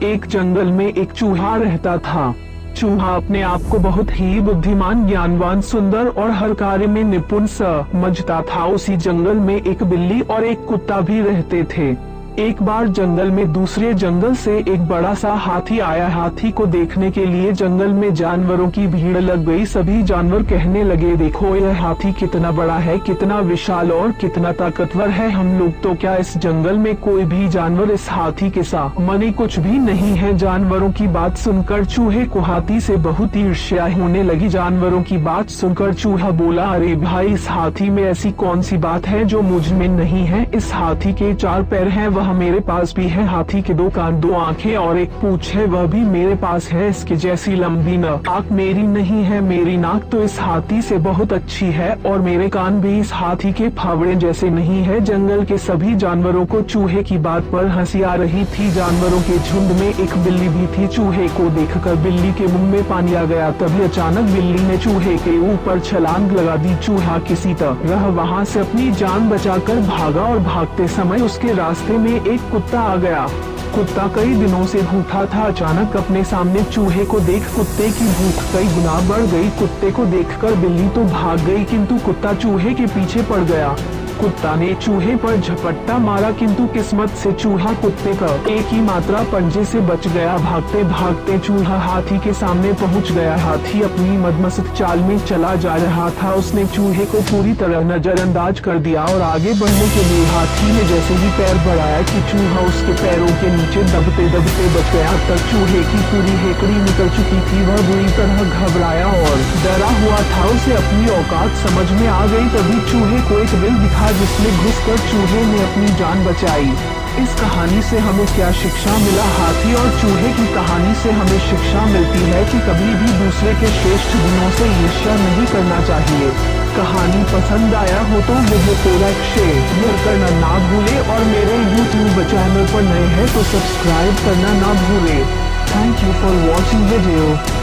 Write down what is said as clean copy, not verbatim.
एक जंगल में एक चूहा रहता था। चूहा अपने आप को बहुत ही बुद्धिमान, ज्ञानवान, सुंदर और हर कार्य में निपुण समझता था। उसी जंगल में एक बिल्ली और एक कुत्ता भी रहते थे। एक बार जंगल में दूसरे जंगल से एक बड़ा सा हाथी आया। हाथी को देखने के लिए जंगल में जानवरों की भीड़ लग गई। सभी जानवर कहने लगे, देखो यह हाथी कितना बड़ा है, कितना विशाल और कितना ताकतवर है। हम लोग तो क्या, इस जंगल में कोई भी जानवर इस हाथी के सामने कुछ भी नहीं है। जानवरों की बात सुनकर चूहे को हाथी से बहुत ईर्ष्या होने लगी। जानवरों की बात सुनकर चूहा बोला, अरे भाई, इस हाथी में ऐसी कौन सी बात है जो मुझ में नहीं है। इस हाथी के 4 पैर हैं, वह मेरे पास भी है। हाथी के 2 कान, 2 आंखें और 1 पूंछ है, वह भी मेरे पास है। इसके जैसी लंबी नाक मेरी नहीं है। मेरी नाक तो इस हाथी से बहुत अच्छी है और मेरे कान भी इस हाथी के फावड़े जैसे नहीं है। जंगल के सभी जानवरों को चूहे की बात पर हंसी आ रही थी। जानवरों के झुंड में एक बिल्ली भी थी। चूहे को देखकर बिल्ली के मुंह में पानी आ गया। तभी अचानक बिल्ली ने चूहे के ऊपर छलांग लगा दी। चूहा किसी तरह वहां से अपनी जान बचाकर भागा और भागते समय उसके रास्ते में एक कुत्ता आ गया। कुत्ता कई दिनों से भूखा था। अचानक अपने सामने चूहे को देख कुत्ते की भूख कई गुना बढ़ गई। कुत्ते को देखकर बिल्ली तो भाग गई, किंतु कुत्ता चूहे के पीछे पड़ गया। कुत्ता ने चूहे पर झपट्टा मारा, किंतु किस्मत से चूहा कुत्ते का एक ही मात्रा पंजे से बच गया। भागते भागते चूहा हाथी के सामने पहुंच गया। हाथी अपनी मदमस्त चाल में चला जा रहा था। उसने चूहे को पूरी तरह नजरअंदाज कर दिया और आगे बढ़ने के लिए हाथी ने जैसे ही पैर बढ़ाया कि चूहा उसके पैरों के नीचे दबते दबते बच गया। तब चूहे की पूरी हेकड़ी निकल चुकी थी। वह बुरी तरह घबराया और डरा हुआ था। उसे अपनी औकात समझ में आ गई। तभी चूहे को एक बिल दिखा, जिसमें घुसकर चूहे ने अपनी जान बचाई। इस कहानी से हमें क्या शिक्षा मिला? हाथी और चूहे की कहानी से हमें शिक्षा मिलती है कि कभी भी दूसरे के श्रेष्ठ गुणों से ईर्ष्या नहीं करना चाहिए। कहानी पसंद आया हो तो मुझे को लाइक शेयर करना ना भूले और मेरे YouTube चैनल पर नए हैं तो सब्सक्राइब करना ना भूले। Thank you for watching video.